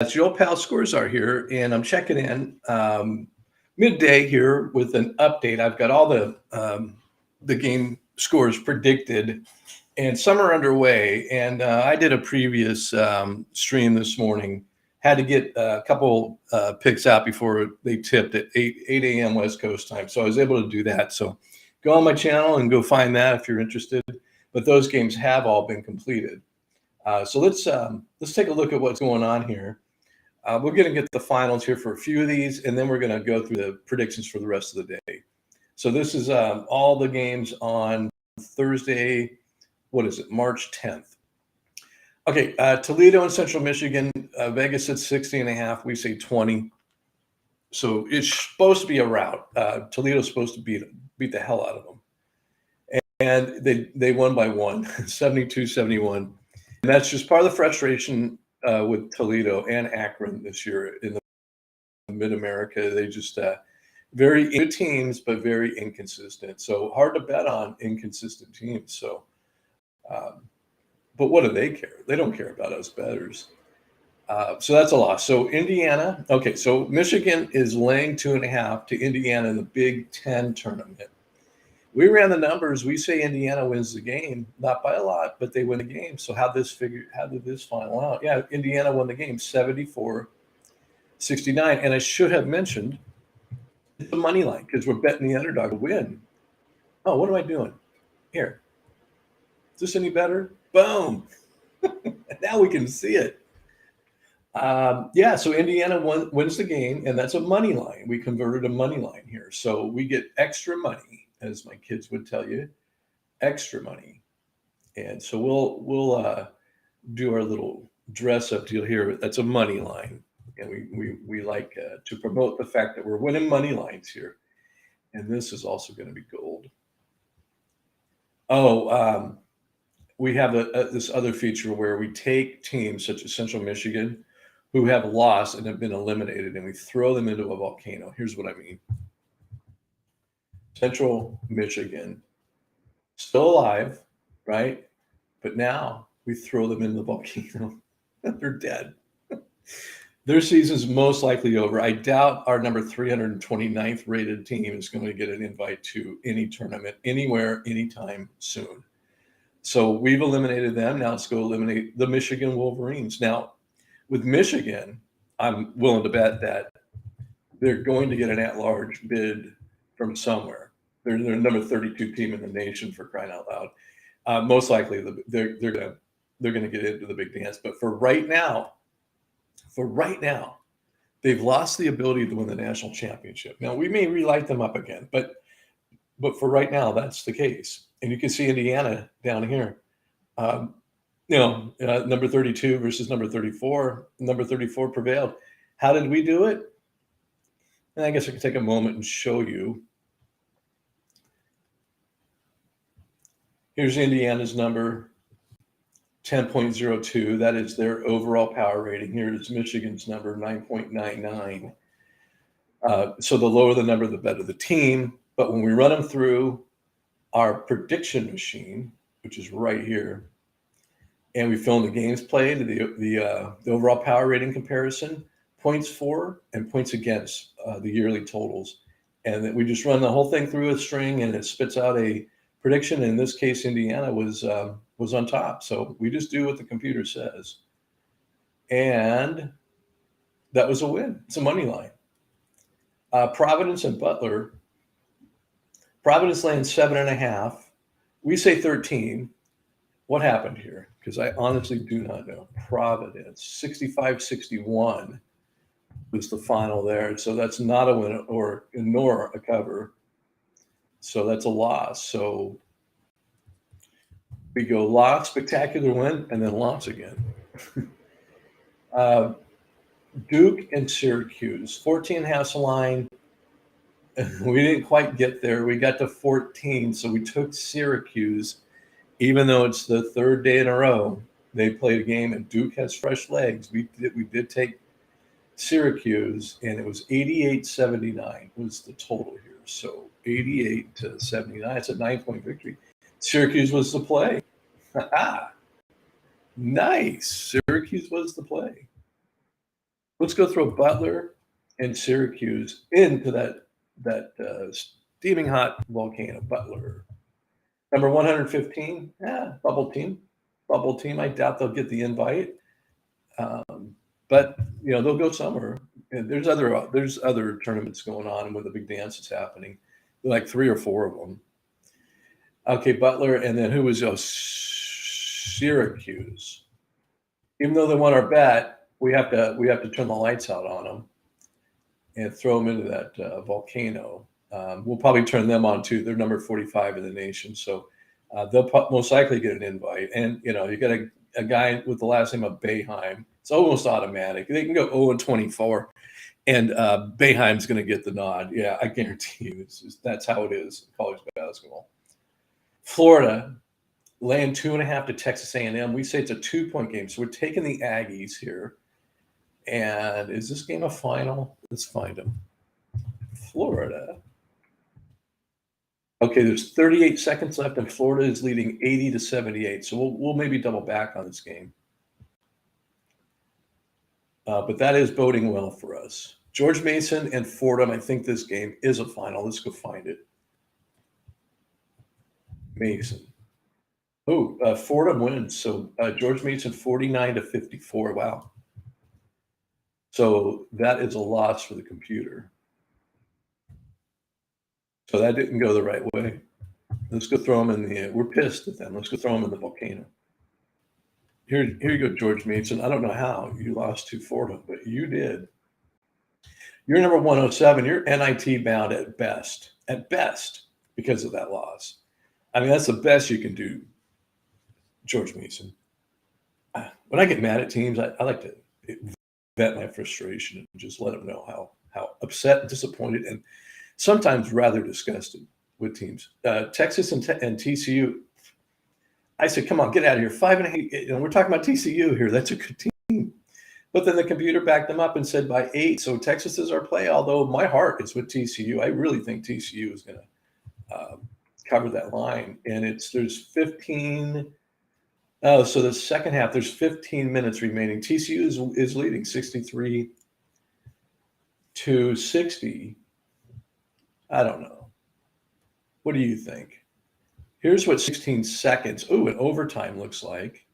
It's your old pal Scorzar here, and I'm checking in midday here with an update. I've got all the game scores predicted, and some are underway. And I did a previous stream this morning. Had to get a couple picks out before they tipped at 8 a.m. West Coast time, so I was able to do that. So go on my channel and go find that if you're interested. But those games have all been completed. So let's take a look at what's going on here. We're going to get the finals here for a few of these, and then we're going to go through the predictions for the rest of the day. So this is all the games on Thursday. What is it? March 10th. Okay, Toledo and Central Michigan. Vegas at 60.5. We say 20. So it's supposed to be a rout. Toledo's supposed to beat the hell out of them. And they won by 1, 72-71. And that's just part of the frustration with Toledo and Akron this year in the Mid-America. They just very good teams, but very inconsistent. So hard to bet on inconsistent teams. So, but what do they care? They don't care about us bettors. So that's a loss. So Indiana. Okay, so Michigan is laying 2.5 to Indiana in the Big Ten tournament. We ran the numbers. We say Indiana wins the game, not by a lot, but they win the game. So how did this final out? Yeah, Indiana won the game 74-69. And I should have mentioned the money line because we're betting the underdog to win. Oh, what am I doing? Here. Is this any better? Boom. Now we can see it. Yeah, so Indiana wins the game, and that's a money line. We converted a money line here. So we get extra money, as my kids would tell you, extra money. And so we'll do our little dress up deal here. That's a money line. And we like to promote the fact that we're winning money lines here. And this is also going to be gold. Oh, we have this other feature where we take teams such as Central Michigan who have lost and have been eliminated, and we throw them into a volcano. Here's what I mean. Central Michigan, still alive, right? But now we throw them in the volcano. They're dead. Their season's most likely over. I doubt our number 329th rated team is going to get an invite to any tournament, anywhere, anytime soon. So we've eliminated them. Now let's go eliminate the Michigan Wolverines. Now, with Michigan, I'm willing to bet that they're going to get an at-large bid from somewhere. They're the number 32 team in the nation, for crying out loud. Most likely, they're going to get into the big dance. But for right now, they've lost the ability to win the national championship. Now we may relight them up again, but for right now, that's the case. And you can see Indiana down here. Number 32 versus number 34. Number 34 prevailed. How did we do it? And I guess I can take a moment and show you. Here's Indiana's number, 10.02. That is their overall power rating. Here is Michigan's number, 9.99. So the lower the number, the better the team. But when we run them through our prediction machine, which is right here, and we fill in the games played, the overall power rating comparison, points for and points against the yearly totals. And then we just run the whole thing through a string, and it spits out a prediction. In this case, Indiana was on top. So we just do what the computer says. And that was a win. It's a money line. Providence and Butler. Providence laying 7.5. We say 13. What happened here? Because I honestly do not know. Providence, 65-61 was the final there. So that's not a win nor a cover. So that's a loss. So we go loss, spectacular win, and then loss again. Duke and Syracuse, 14.5 line. We didn't quite get there. We got to 14, so we took Syracuse. Even though it's the third day in a row, they played a game, and Duke has fresh legs. We did take Syracuse, and it was 88-79 was the total here. So 88-79. It's a 9-point victory. Syracuse was the play. Nice. Syracuse was the play. Let's go throw Butler and Syracuse into that steaming hot volcano. Butler, number 115. Yeah, bubble team, bubble team. I doubt they'll get the invite, but they'll go somewhere. And there's other tournaments going on with the big dance is happening, like 3 or 4 of them. Okay, Butler, and then who was Syracuse? Even though they won our bet, we have to turn the lights out on them and throw them into that volcano. We'll probably turn them on too. They're number 45 in the nation, so they'll most likely get an invite. And you got a guy with the last name of Boeheim. It's almost automatic. They can go 0-24, and Boeheim's going to get the nod. Yeah, I guarantee you. That's how it is in college basketball. Florida laying 2.5 to Texas A&M. We say it's a 2-point game, so we're taking the Aggies here. And is this game a final? Let's find them. Florida. Okay, there's 38 seconds left, and Florida is leading 80-78. So we'll maybe double back on this game. But that is boding well for us. George Mason and Fordham. I think this game is a final. Let's go find it. Mason. Oh, Fordham wins. So George Mason 49-54. Wow. So that is a loss for the computer. So that didn't go the right way. Let's go throw them in the. We're pissed at them. Let's go throw them in the volcano. Here you go, George Mason. I don't know how you lost to Fordham, but you did. You're number 107. You're NIT bound at best, because of that loss. I mean, that's the best you can do, George Mason. When I get mad at teams, I like to vent my frustration and just let them know how upset and disappointed and sometimes rather disgusted with teams. Texas and TCU, I said, come on, get out of here. 5.5. We're talking about TCU here. That's a good team. But then the computer backed them up and said by 8. So Texas is our play, although my heart is with TCU. I really think TCU is going to cover that line. And there's 15. Oh, so the second half, there's 15 minutes remaining. TCU is leading 63-60. I don't know. What do you think? Here's what 16 seconds. Oh, an overtime looks like.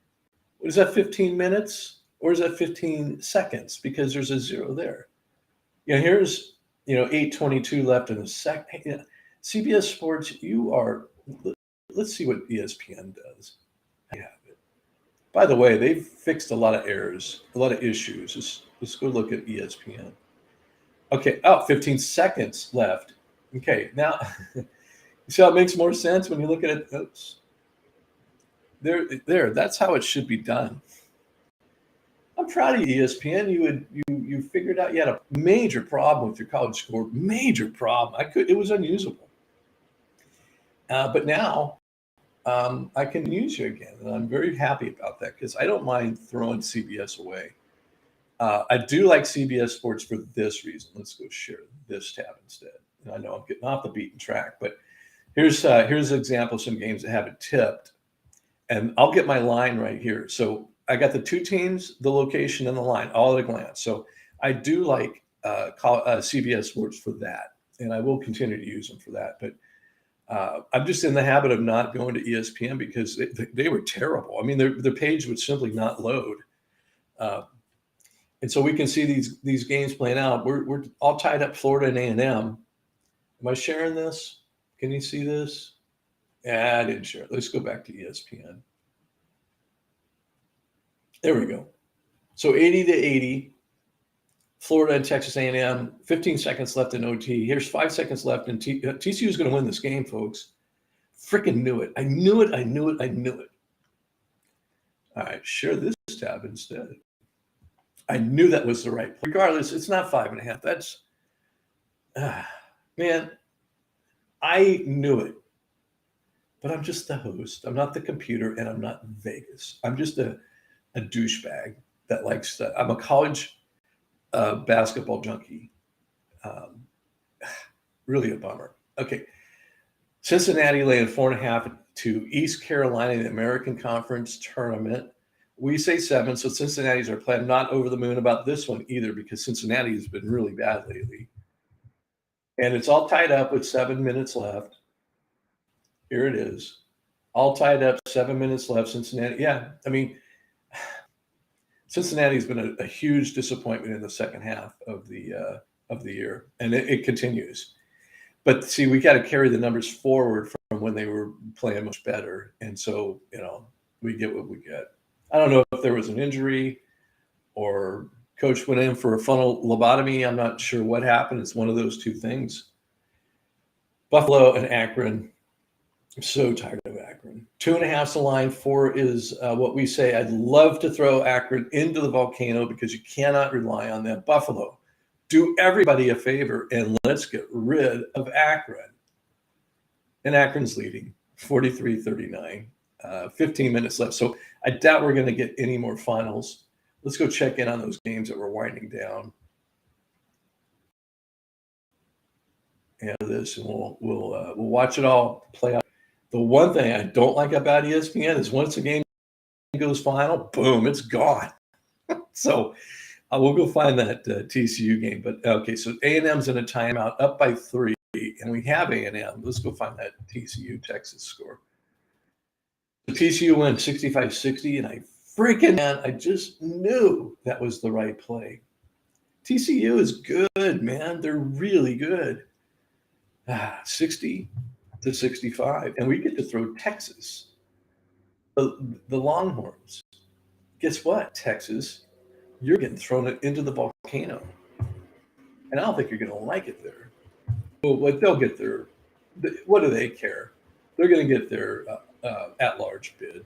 What is that, 15 minutes? Or is that 15 seconds? Because there's a 0 there. Here's 8:22 left in the second. CBS Sports, let's see what ESPN does. Yeah. By the way, they've fixed a lot of errors, a lot of issues. Let's go look at ESPN. Okay, 15 seconds left. Okay, now you see how it makes more sense when you look at it. Oops. There. That's how it should be done. I'm proud of you, ESPN. You figured out you had a major problem with your college score. Major problem. It was unusable. But now I can use you again, and I'm very happy about that because I don't mind throwing CBS away. I do like CBS Sports for this reason. Let's go share this tab instead. And I know I'm getting off the beaten track, but here's an example of some games that haven't tipped, and I'll get my line right here. So I got the 2 teams, the location, and the line all at a glance. So I do like CBS Sports for that, and I will continue to use them for that. But I'm just in the habit of not going to ESPN because they were terrible. I mean, their page would simply not load. And so we can see these games playing out. We're all tied up, Florida and A&M. Am I sharing this? Can you see this? Yeah, I didn't share it. Let's go back to ESPN. There we go. So 80-80, Florida and Texas A&M. 15 seconds left in OT. Here's 5 seconds left, and TCU is going to win this game, folks. Freaking knew it. I knew it. All right, share this tab instead. I knew that was the right play. Regardless, it's not 5.5. That's man, I knew it. But I'm just the host. I'm not the computer, and I'm not Vegas. I'm just a douchebag that likes that. I'm a college basketball junkie. Really a bummer. Okay. Cincinnati laying 4.5 to East Carolina in the American Conference tournament. We say 7, so Cincinnati's our plan. Not over the moon about this one either, because Cincinnati has been really bad lately. And it's all tied up with 7 minutes left. Here it is. All tied up, 7 minutes left. Cincinnati. Yeah, I mean, Cincinnati's been a huge disappointment in the second half of the year, and it continues. But see, we got to carry the numbers forward from when they were playing much better, and so we get what we get. I don't know if there was an injury or coach went in for a frontal lobotomy. I'm not sure what happened. It's one of those two things. Buffalo and Akron. I'm so tired of Akron. 2.5's the line. 4 is what we say. I'd love to throw Akron into the volcano because you cannot rely on them. Buffalo, do everybody a favor and let's get rid of Akron. And Akron's leading 43-39. 15 minutes left. So I doubt we're going to get any more finals. Let's go check in on those games that we're winding down. And this, and we'll watch it all play out. The one thing I don't like about ESPN is once the game goes final, boom, it's gone. So we'll go find that TCU game. But okay, so A&M's in a timeout, up by 3, and we have A&M. Let's go find that TCU Texas score. The TCU win 65-60, and I just knew that was the right play. TCU is good, man. They're really good. 60-65, and we get to throw Texas, the Longhorns. Guess what, Texas? You're getting thrown into the volcano, and I don't think you're going to like it there. Well, they'll get their. What do they care? They're going to get their at-large bid.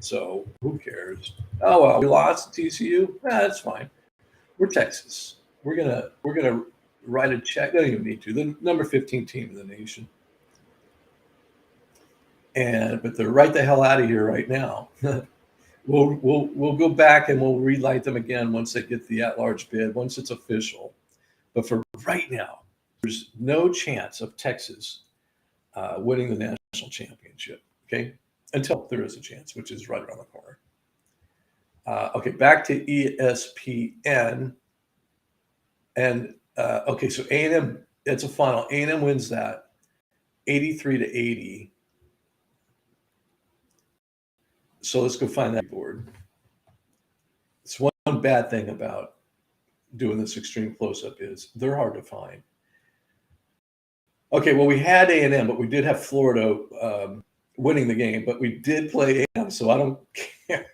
So who cares? Oh well, we lost to TCU. That's fine. We're Texas. We're gonna write a check. They don't even need to. The number 15 team in the nation. But they're right the hell out of here right now. We'll go back and we'll relight them again once they get the at-large bid, once it's official. But for right now, there's no chance of Texas winning the national championship. Okay, until there is a chance, which is right around the corner. Okay, back to ESPN. And okay, so A&M, it's a final. A&M wins that 83-80. So let's go find that board. It's one bad thing about doing this extreme close-up is they're hard to find. Okay, well, we had A&M, but we did have Florida winning the game, but we did play A&M, so I don't care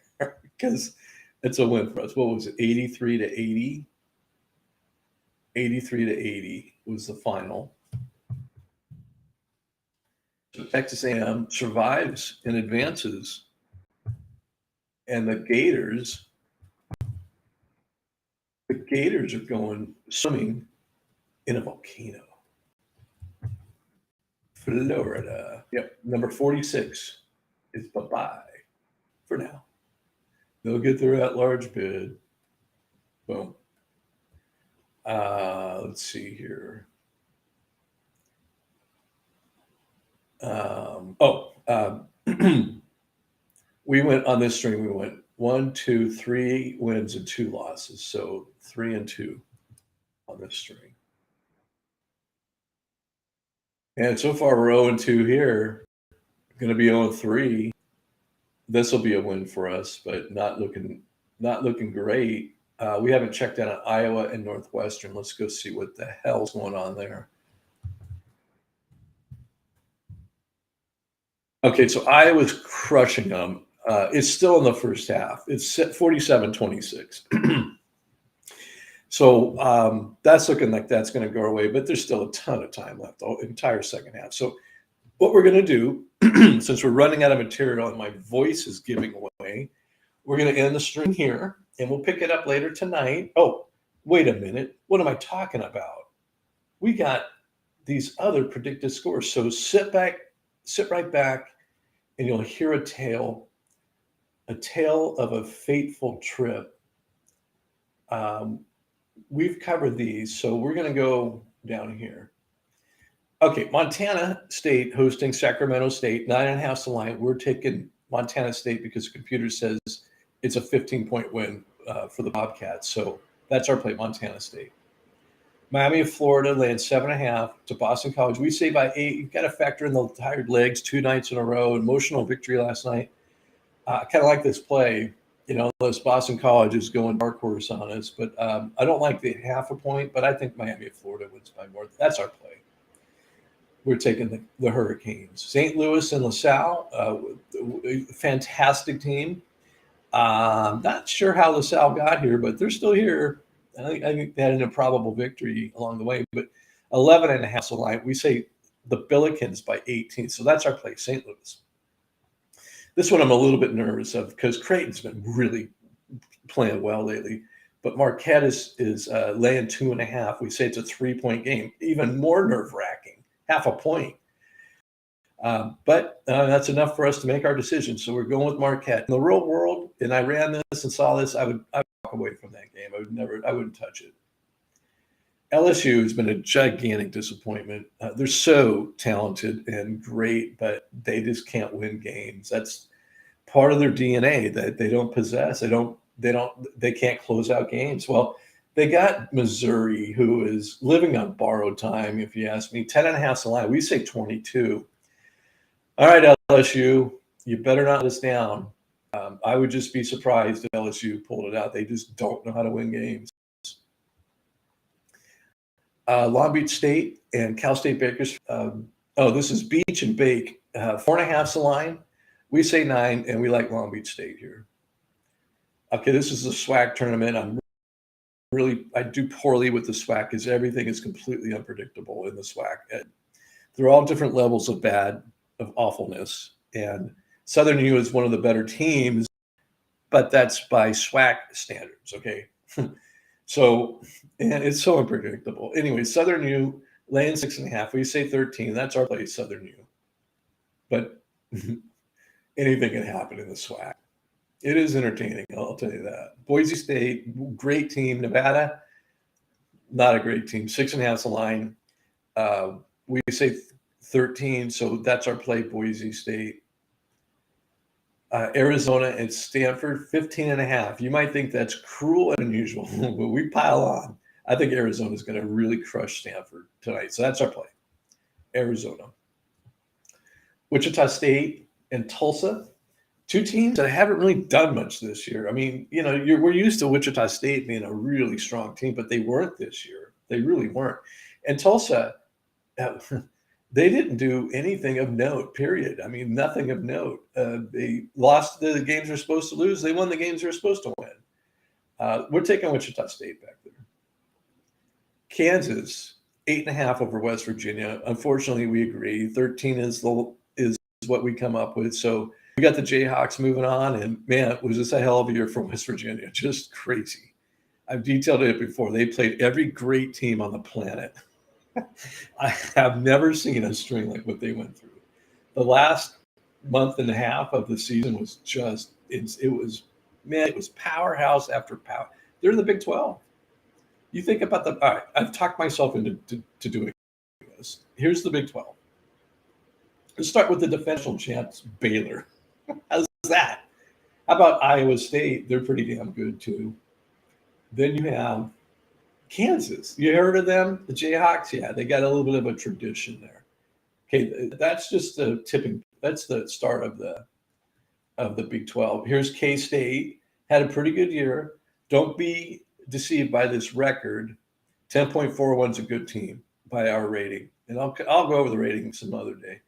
because it's a win for us. What was it, 83-80? 83-80 was the final. So Texas A&M survives and advances, and the Gators are going swimming in a volcano. Florida. Yep, number 46 is bye-bye for now. They'll get their at-large bid. Boom. Let's see here. We went on this string. We went 1, 2, 3 wins and 2 losses. So 3-2 on this string. And so far we're 0-2 here. Going to be 0-3. This will be a win for us, but not looking great. We haven't checked out on Iowa and Northwestern. Let's go see what the hell's going on there. Okay, so Iowa's crushing them. It's still in the first half. It's 47-26. So that's looking like that's going to go away, but there's still a ton of time left, the entire second half. So what we're going to do, since we're running out of material and my voice is giving away, we're going to end the string here, and we'll pick it up later tonight. Oh, wait a minute. What am I talking about? We got these other predicted scores. So sit right back, and you'll hear a tale of a fateful trip. We've covered these, so we're going to go down here. Okay, Montana State hosting Sacramento State, 9.5's the line. We're taking Montana State because the computer says It's a 15-point win for the Bobcats. So that's our play, Montana State. Miami of Florida lands 7.5 to Boston College. We say by 8. You've got to factor in the tired legs 2 nights in a row. Emotional victory last night. I kind of like this play. This Boston College is going dark horse on us, but I don't like the 0.5 point, but I think Miami of Florida wins by more. That's our play. We're taking the Hurricanes. St. Louis and LaSalle, fantastic team. Not sure how LaSalle got here, but they're still here. I think they had an improbable victory along the way, but 11.5 is the line. We say the Billikens by 18. So that's our play, St. Louis. This one I'm a little bit nervous of because Creighton's been really playing well lately, but Marquette is laying 2.5. We say it's a 3-point game, even more nerve-wracking, 0.5 point. But that's enough for us to make our decision. So we're going with Marquette. In the real world, and I ran this and saw this, I would walk away from that game. I wouldn't touch it. LSU has been a gigantic disappointment. They're so talented and great, but they just can't win games. That's part of their DNA that they don't possess. They can't close out games. Well, they got Missouri, who is living on borrowed time, if you ask me. 10.5 is the line. We say 22. All right, LSU, you better not let us down. I would just be surprised if LSU pulled it out. They just don't know how to win games. Long Beach State and Cal State Bakersfield. This is Beach and Bake. 4.5 is the line. We say 9, and we like Long Beach State here. Okay, this is the SWAC tournament. I do poorly with the SWAC because everything is completely unpredictable in the SWAC. They're all different levels of bad, of awfulness. And Southern U is one of the better teams, but that's by SWAC standards, okay? So, and it's so unpredictable. Anyway, Southern U laying 6.5. We say 13. That's our play, Southern U. But anything can happen in the SWAC. It is entertaining, I'll tell you that. Boise State, great team. Nevada, not a great team. 6.5 is the line. We say 13, so that's our play, Boise State. Arizona and Stanford, 15.5. You might think that's cruel and unusual, but we pile on. I think Arizona is going to really crush Stanford tonight. So that's our play, Arizona. Wichita State and Tulsa, 2 teams that haven't really done much this year. I mean, we're used to Wichita State being a really strong team, but they weren't this year. They really weren't. And Tulsa, they didn't do anything of note, period. I mean, nothing of note. They lost the games they're supposed to lose. They won the games they're supposed to win. We're taking Wichita State back there. Kansas, 8.5 over West Virginia. Unfortunately, we agree. 13 is what we come up with. So we got the Jayhawks moving on, and man, was this a hell of a year for West Virginia. Just crazy. I've detailed it before. They played every great team on the planet. I have never seen a string like what they went through. The last month and a half of the season was just, it was powerhouse after power. They're in the Big 12. You think about all right, I've talked myself into doing this. Here's the Big 12. Let's start with the defensive champs, Baylor. How's that? How about Iowa State? They're pretty damn good too. Then you have Kansas. You heard of them? The Jayhawks? Yeah, they got a little bit of a tradition there. Okay, that's just the tipping. That's the start of the Big 12. Here's K-State. Had a pretty good year. Don't be deceived by this record. 10.41 is a good team by our rating. And I'll go over the rating some other day.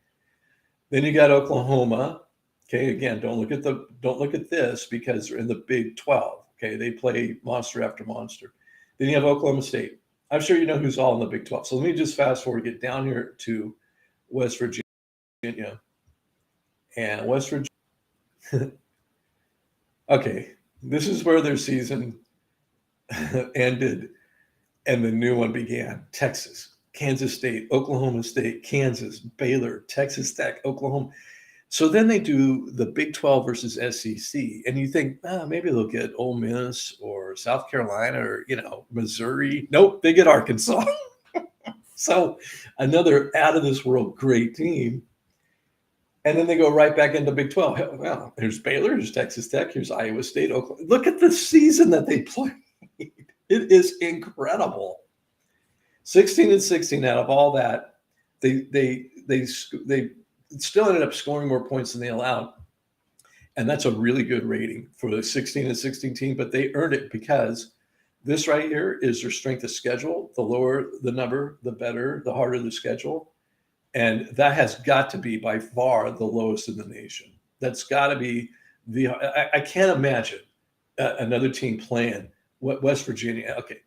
Then you got Oklahoma. Okay, again, don't look at this because they're in the Big 12. Okay, they play monster after monster. Then you have Oklahoma State. I'm sure you know who's all in the Big 12. So let me just fast forward, get down here to West Virginia. And West Virginia. Okay, this is where their season ended and the new one began. Texas, Kansas State, Oklahoma State, Kansas, Baylor, Texas Tech, Oklahoma. So then they do the Big 12 versus SEC, and you think, maybe they'll get Ole Miss or South Carolina or, Missouri. Nope, they get Arkansas. So another out-of-this-world great team. And then they go right back into Big 12. Well, here's Baylor, here's Texas Tech, here's Iowa State, Oklahoma. Look at the season that they played. It is incredible. 16-16 out of all that, they still ended up scoring more points than they allowed. And that's a really good rating for the 16-16 team, but they earned it because this right here is their strength of schedule. The lower the number, the better, the harder the schedule. And that has got to be by far the lowest in the nation. That's got to be I can't imagine another team playing what West Virginia. Okay.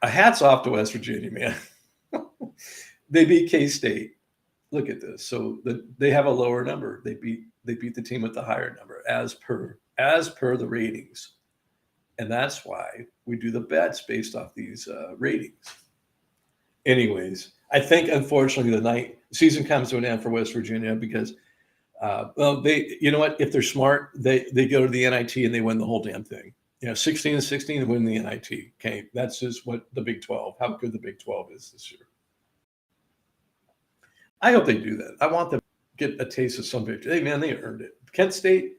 Hats off to West Virginia, man. They beat K-State. Look at this. So they have a lower number. They beat the team with the higher number as per the ratings. And that's why we do the bets based off these ratings. Anyways, I think unfortunately the season comes to an end for West Virginia because you know what? If they're smart, they go to the NIT and they win the whole damn thing. 16-16 and win the NIT. Okay, that's just what the Big 12, how good the Big 12 is this year. I hope they do that. I want them to get a taste of some victory. Hey, man, they earned it. Kent State,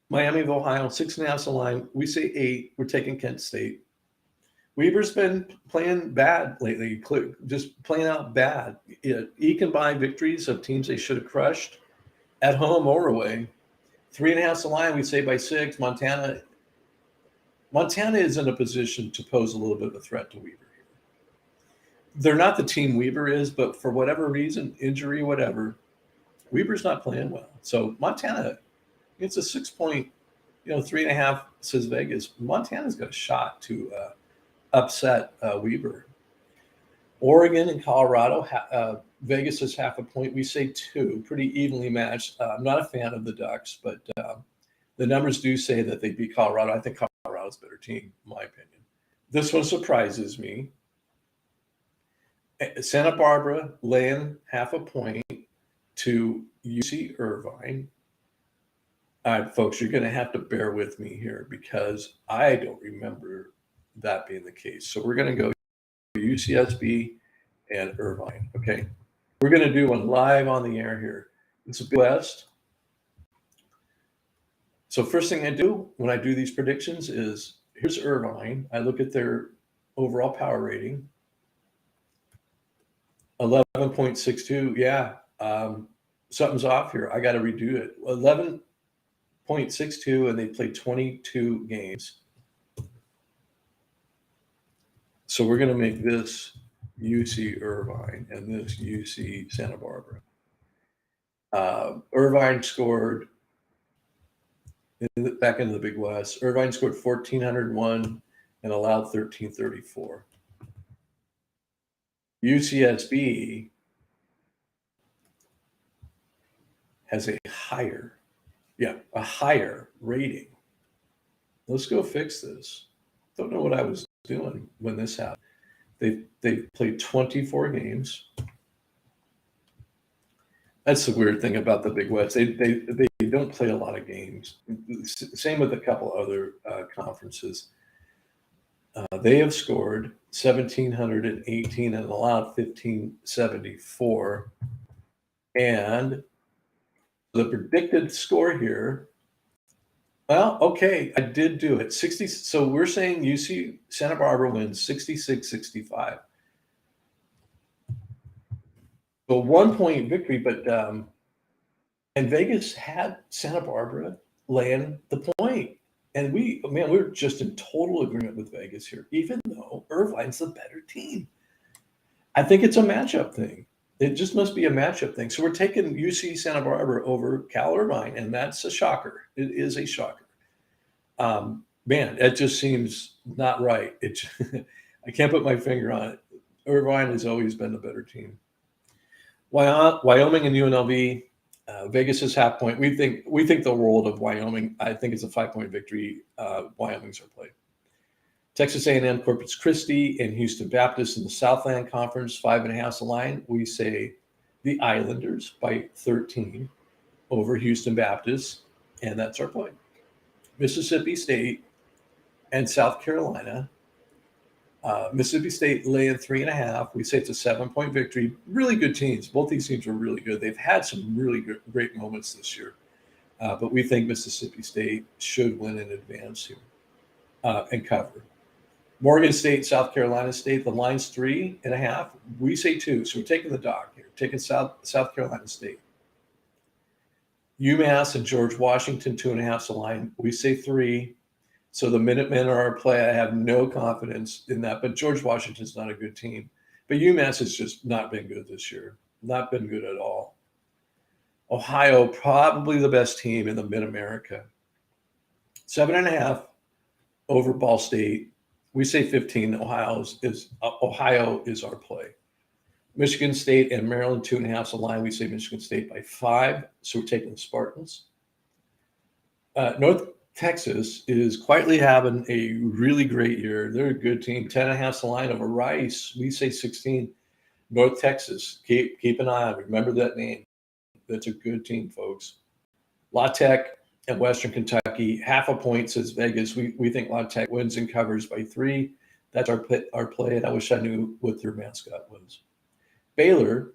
Miami of Ohio, 6.5 the line. We say 8. We're taking Kent State. Weber's been playing bad lately, just playing out bad. He can buy victories of teams they should have crushed at home or away. 3.5 the line. We say by 6. Montana is in a position to pose a little bit of a threat to Weber. They're not the team Weber is, but for whatever reason, injury, whatever, Weber's not playing well. So Montana, it's a 6-point, 3.5 says Vegas. Montana's got a shot to upset Weber. Oregon and Colorado, Vegas is 0.5 point. We say 2, pretty evenly matched. I'm not a fan of the Ducks, but the numbers do say that they beat Colorado. I think Colorado's a better team, in my opinion. This one surprises me. Santa Barbara laying 0.5 point to UC Irvine. All right, folks, you're going to have to bear with me here because I don't remember that being the case. So we're going to go UCSB and Irvine. Okay. We're going to do one live on the air here. It's a Big West. So first thing I do when I do these predictions is here's Irvine. I look at their overall power rating. 11.62. Yeah. Something's off here. I got to redo it. 11.62, and they played 22 games. So we're going to make this UC Irvine and this UC Santa Barbara. Irvine scored back into the Big West. Irvine scored 1,401 and allowed 1,334. UCSB has a higher rating. Let's go fix this. Don't know what I was doing when this happened. They played 24 games. That's the weird thing about the Big West. They don't play a lot of games. Same with a couple other conferences. They have scored 1,718 and allowed 1,574. And the predicted score here, well, okay, I did do it. 60. So we're saying UC Santa Barbara wins 66-65. So 1 point victory, but and Vegas had Santa Barbara laying the point. And we're just in total agreement with Vegas here, even though Irvine's the better team. I think it's a matchup thing. It just must be a matchup thing. So we're taking UC Santa Barbara over Cal Irvine, and that's a shocker. It is a shocker. Man, it just seems not right. I can't put my finger on it. Irvine has always been the better team. Wyoming and UNLV. Vegas is 0.5 point. We think the world of Wyoming. I think it's a 5-point victory. Wyoming's our play. Texas A&M, Corpus Christi, and Houston Baptist in the Southland Conference, 5.5 the line. We say the Islanders by 13 over Houston Baptist, and that's our play. Mississippi State and South Carolina. Mississippi State laying 3.5. We say it's a 7-point victory. Really good teams. Both these teams are really good. They've had some really great moments this year. But we think Mississippi State should win in advance here and cover. Morgan State, South Carolina State, the line's 3.5. We say 2. So we're taking the dog here, taking South Carolina State. UMass and George Washington, 2.5's the line. We say 3. So the Minutemen are our play. I have no confidence in that, but George Washington's not a good team. But UMass has just not been good this year. Not been good at all. Ohio, probably the best team in the Mid-America. 7.5 over Ball State. We say 15. Ohio is our play. Michigan State and Maryland, 2.5's the line. We say Michigan State by 5. So we're taking the Spartans. North Texas is quietly having a really great year. They're a good team. 10.5's the line over Rice. We say 16. North Texas, keep an eye on it. Remember that name. That's a good team, folks. La Tech and Western Kentucky, 0.5 point, says Vegas. We think La Tech wins and covers by 3. That's our play, and I wish I knew what their mascot was. Baylor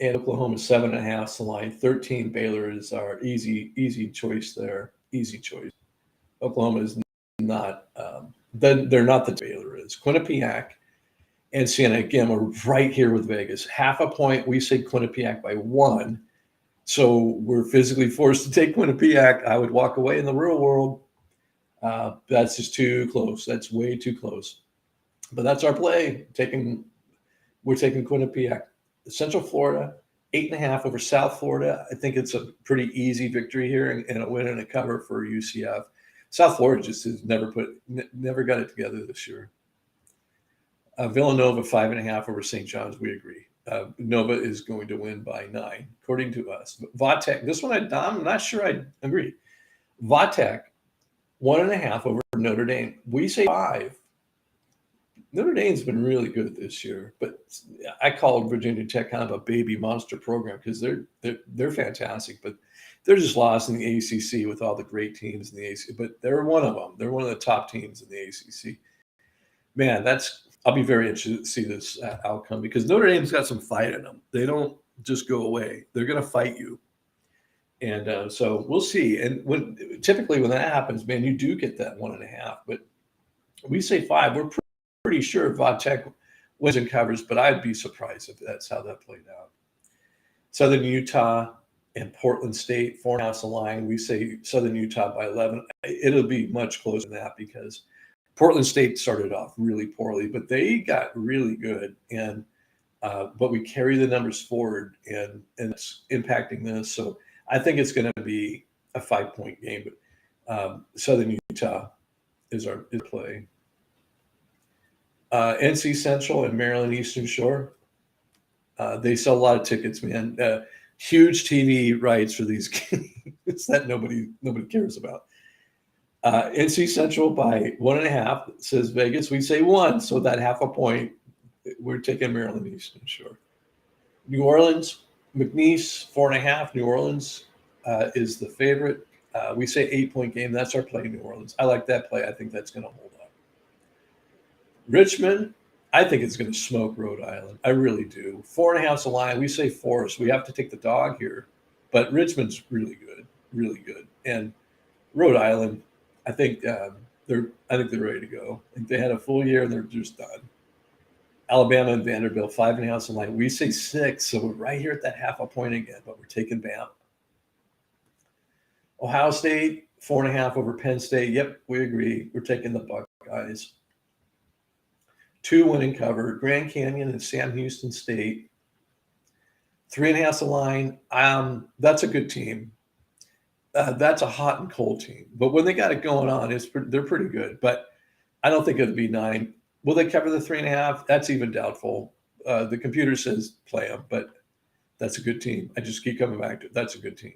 and Oklahoma, 7.5's the line. 13, Baylor is our easy choice there. Easy choice. Oklahoma is not, they're not the Baylor is. Quinnipiac and Siena, again, we're right here with Vegas. 0.5 point, we say Quinnipiac by 1. So we're physically forced to take Quinnipiac. I would walk away in the real world. That's just too close. That's way too close. But that's our play. We're taking Quinnipiac. Central Florida, 8.5 over South Florida. I think it's a pretty easy victory here and a win and a cover for UCF. South Florida just has never got it together this year. Villanova, 5.5 over St. John's. We agree. Nova is going to win by 9, according to us. Vatech, this one I'm not sure I agree. Vatech, 1.5 over Notre Dame. We say 5. Notre Dame's been really good this year, but I call Virginia Tech kind of a baby monster program because they're fantastic, but they're just lost in the ACC with all the great teams in the ACC. But they're one of them. They're one of the top teams in the ACC. Man, I'll be very interested to see this outcome because Notre Dame's got some fight in them. They don't just go away. They're going to fight you. And so we'll see. And typically when that happens, man, you do get that 1.5. But we say 5. We're pretty sure Vatech wins and covers, but I'd be surprised if that's how that played out. Southern Utah and Portland State, 4.5's the line. We say Southern Utah by 11. It'll be much closer than that because Portland State started off really poorly, but they got really good. And but we carry the numbers forward, and it's impacting this. So I think it's going to be a 5-point game. But Southern Utah is our play. NC Central and Maryland Eastern Shore. They sell a lot of tickets, man. Huge TV rights for these games that nobody cares about. NC Central by 1.5, says Vegas. We say 1, so that 0.5 point, we're taking Maryland Eastern Shore. New Orleans, McNeese, 4.5. New Orleans is the favorite. We say 8-point game. That's our play, New Orleans. I like that play. I think that's going to hold up. Richmond, I think it's going to smoke Rhode Island. I really do. 4.5's the line. We say 4, so we have to take the dog here. But Richmond's really good, really good. And Rhode Island, I think they're ready to go. I think they had a full year and they're just done. Alabama and Vanderbilt, 5.5's the line. We say 6, so we're right here at that 0.5 point again, but we're taking Bama. Ohio State, 4.5 over Penn State. Yep, we agree. We're taking the Buckeyes. 2 winning cover. Grand Canyon and Sam Houston State. 3.5's the line. That's a good team. That's a hot and cold team. But when they got it going on, they're pretty good. But I don't think it'll be 9. Will they cover the 3.5? That's even doubtful. The computer says play them, but that's a good team. I just keep coming back to it. That's a good team.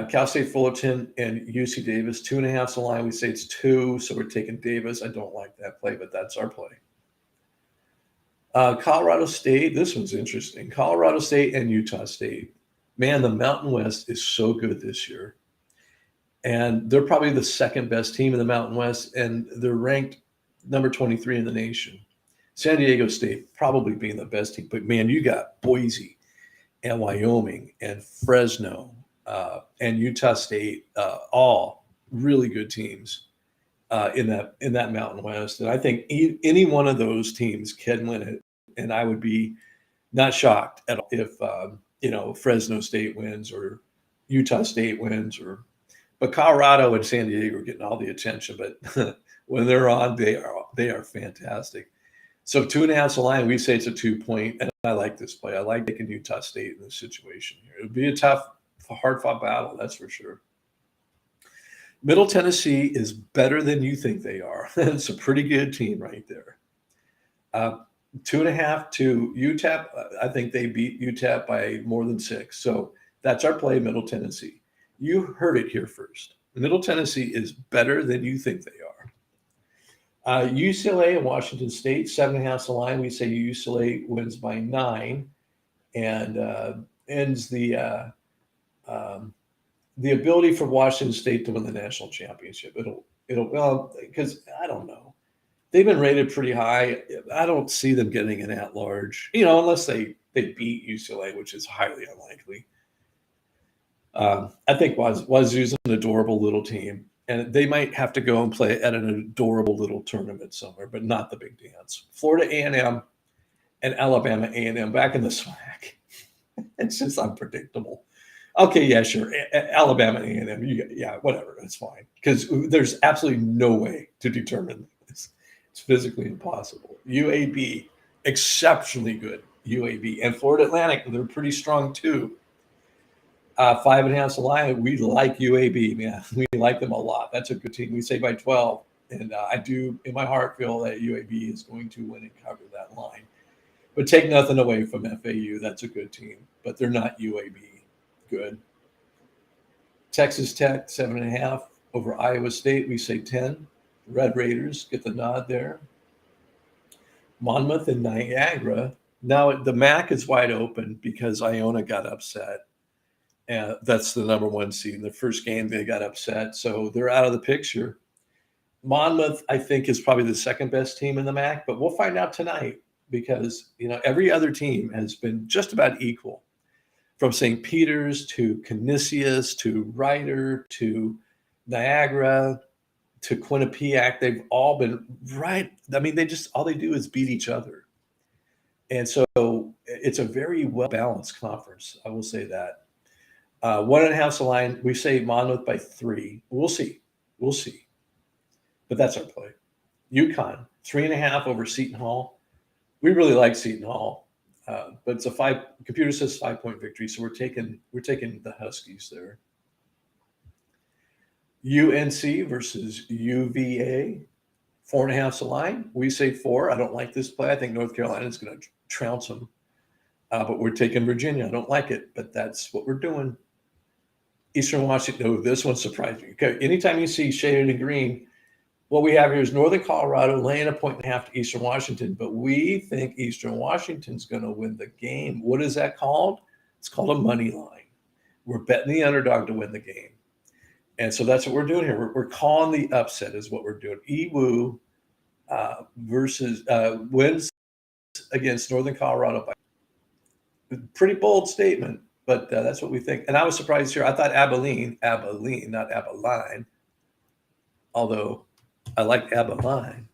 Cal State Fullerton and UC Davis, 2.5's the line. We say it's 2, so we're taking Davis. I don't like that play, but that's our play. Colorado State, this one's interesting. Colorado State and Utah State. Man, the Mountain West is so good this year. And they're probably the second best team in the Mountain West, and they're ranked number 23 in the nation. San Diego State probably being the best team, but man, you got Boise and Wyoming and Fresno and Utah State, all really good teams in that Mountain West. And I think any one of those teams can win it, and I would be not shocked at all if Fresno State wins or Utah State wins, but Colorado and San Diego are getting all the attention. But when they're on, they are fantastic. So 2.5 is the line. We say it's a 2-point, and I like this play. I like taking Utah State in this situation here. It'll be a tough, hard-fought battle, that's for sure. Middle Tennessee is better than you think they are. It's a pretty good team right there. 2.5 to UTEP. I think they beat UTEP by more than 6. So that's our play, Middle Tennessee. You heard it here first. Middle Tennessee is better than you think they are. UCLA and Washington State, 7.5 is the line. We say UCLA wins by 9 and ends the ability for Washington State to win the national championship. It'll because I don't know. They've been rated pretty high. I don't see them getting an at-large, unless they beat UCLA, which is highly unlikely. I think Wazoo's an adorable little team, and they might have to go and play at an adorable little tournament somewhere, but not the big dance. Florida A&M and Alabama A&M back in the SWAC. It's just unpredictable. Okay, yeah, sure. Alabama A&M, yeah, whatever, that's fine. Because there's absolutely no way to determine this. It's physically impossible. UAB, exceptionally good. UAB. And Florida Atlantic, they're pretty strong too. 5.5 is the line. We like UAB, man. We like them a lot. That's a good team. We say by 12. And I do, in my heart, feel that UAB is going to win and cover that line. But take nothing away from FAU. That's a good team. But they're not UAB good. Texas Tech, 7.5 over Iowa State. We say 10. Red Raiders get the nod there. Monmouth and Niagara. Now the MAC is wide open because Iona got upset. And that's the number 1 seed. In the first game, they got upset. So they're out of the picture. Monmouth, I think, is probably the second best team in the MAC, but we'll find out tonight because, every other team has been just about equal. From St. Peter's to Canisius to Ryder to Niagara to Quinnipiac, they've all been right. I mean, all they do is beat each other. And so it's a very well-balanced conference. I will say that. 1.5 is the line. We say Monmouth by 3. We'll see. But that's our play. UConn, 3.5 over Seton Hall. We really like Seton Hall, but it's computer says 5-point victory, so we're taking the Huskies there. UNC versus UVA, 4.5 is the line. We say 4. I don't like this play. I think North Carolina is going to trounce them, but we're taking Virginia. I don't like it, but that's what we're doing. Eastern Washington. Oh, this one surprised me. Okay, anytime you see shaded in green, what we have here is Northern Colorado laying 1.5 to Eastern Washington, but we think Eastern Washington's going to win the game. What is that called? It's called a money line. We're betting the underdog to win the game. And so that's what we're doing here. We're calling the upset is what we're doing. EWU versus wins against Northern Colorado by pretty bold statement, but that's what we think. And I was surprised here. I thought Abilene, not Abilene, although I like Abilene.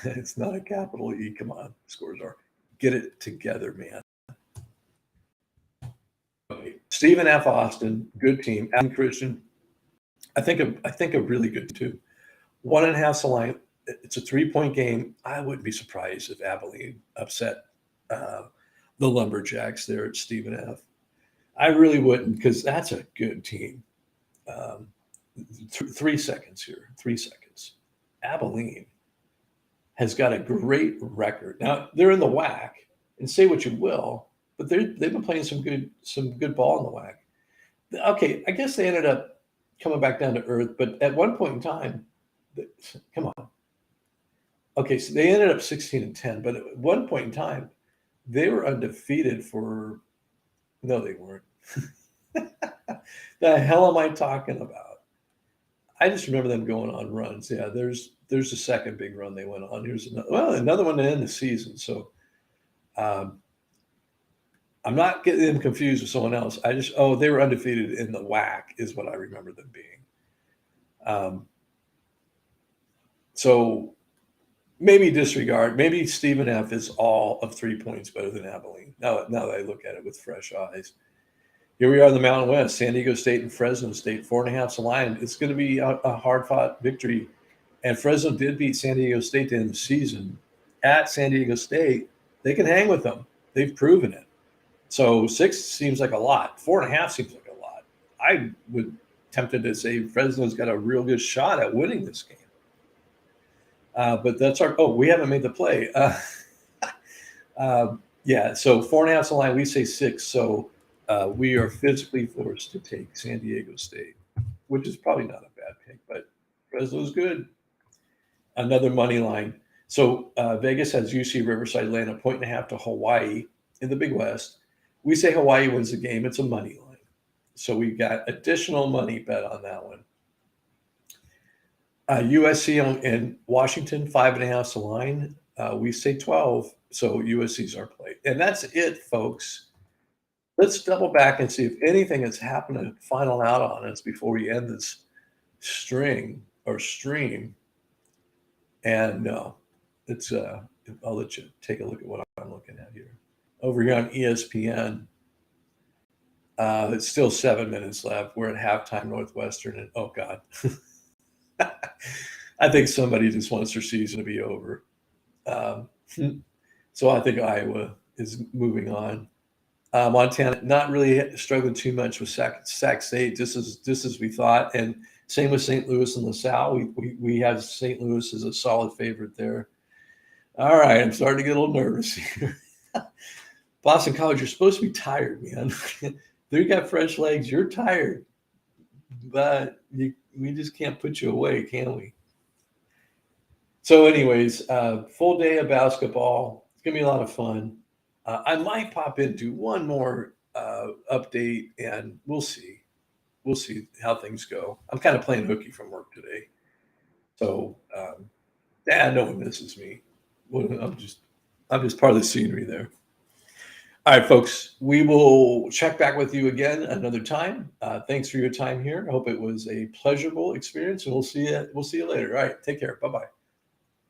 It's not a capital E. Come on, scores are. Get it together, man. Okay. Stephen F. Austin, good team. Abilene Christian, I think a really good too. 1.5 is the line. It's a 3-point game. I wouldn't be surprised if Abilene upset the Lumberjacks there at Stephen F. I really wouldn't because that's a good team. 3 seconds here. 3 seconds. Abilene has got a great record. Now they're in the WAC, and say what you will, but they've been playing some good ball in the WAC. Okay, I guess they ended up coming back down to earth, but at one point in time, come on. Okay, so they ended up 16-10, but at one point in time, they were undefeated for. No, they weren't. The hell am I talking about? I just remember them going on runs. Yeah, there's a second big run they went on. Here's another one to end the season. So um, I'm not getting them confused with someone else. I just they were undefeated in the WAC is what I remember them being. Um, so maybe disregard. Maybe Stephen F is all of 3 points better than Abilene. Now that I look at it with fresh eyes. Here we are in the Mountain West, San Diego State and Fresno State, 4.5's the line. It's going to be a hard-fought victory. And Fresno did beat San Diego State to end the season. At San Diego State, they can hang with them. They've proven it. So 6 seems like a lot. 4.5 seems like a lot. I would tempted to say Fresno's got a real good shot at winning this game. But that's we haven't made the play. Yeah, so 4.5's the line. We say 6. So we are physically forced to take San Diego State, which is probably not a bad pick, but Fresno's good. Another money line. So Vegas has UC Riverside laying 1.5 to Hawaii in the Big West. We say Hawaii wins the game. It's a money line. So we got additional money bet on that one. USC and Washington, 5.5's the line. We say 12. So USC's our play. And that's it, folks. Let's double back and see if anything has happened to final out on us before we end this string or stream. And no, it's I'll let you take a look at what I'm looking at here. Over here on ESPN, it's still 7 minutes left. We're at halftime, Northwestern, and oh God. I think somebody just wants their season to be over. So I think Iowa is moving on. Montana not really struggling too much with Sac State, just as we thought, and same with St. Louis and LaSalle. We have St. Louis as a solid favorite there. All right, I'm starting to get a little nervous here. Boston College, you're supposed to be tired, man. You got fresh legs. You're tired, but we just can't put you away, can we? So, anyways, full day of basketball. It's gonna be a lot of fun. I might pop into one more update, and we'll see. We'll see how things go. I'm kind of playing hooky from work today, so no one misses me. I'm just part of the scenery there. All right, folks, we will check back with you again another time. Thanks for your time here. I hope it was a pleasurable experience, and we'll see you later. All right, take care. Bye-bye.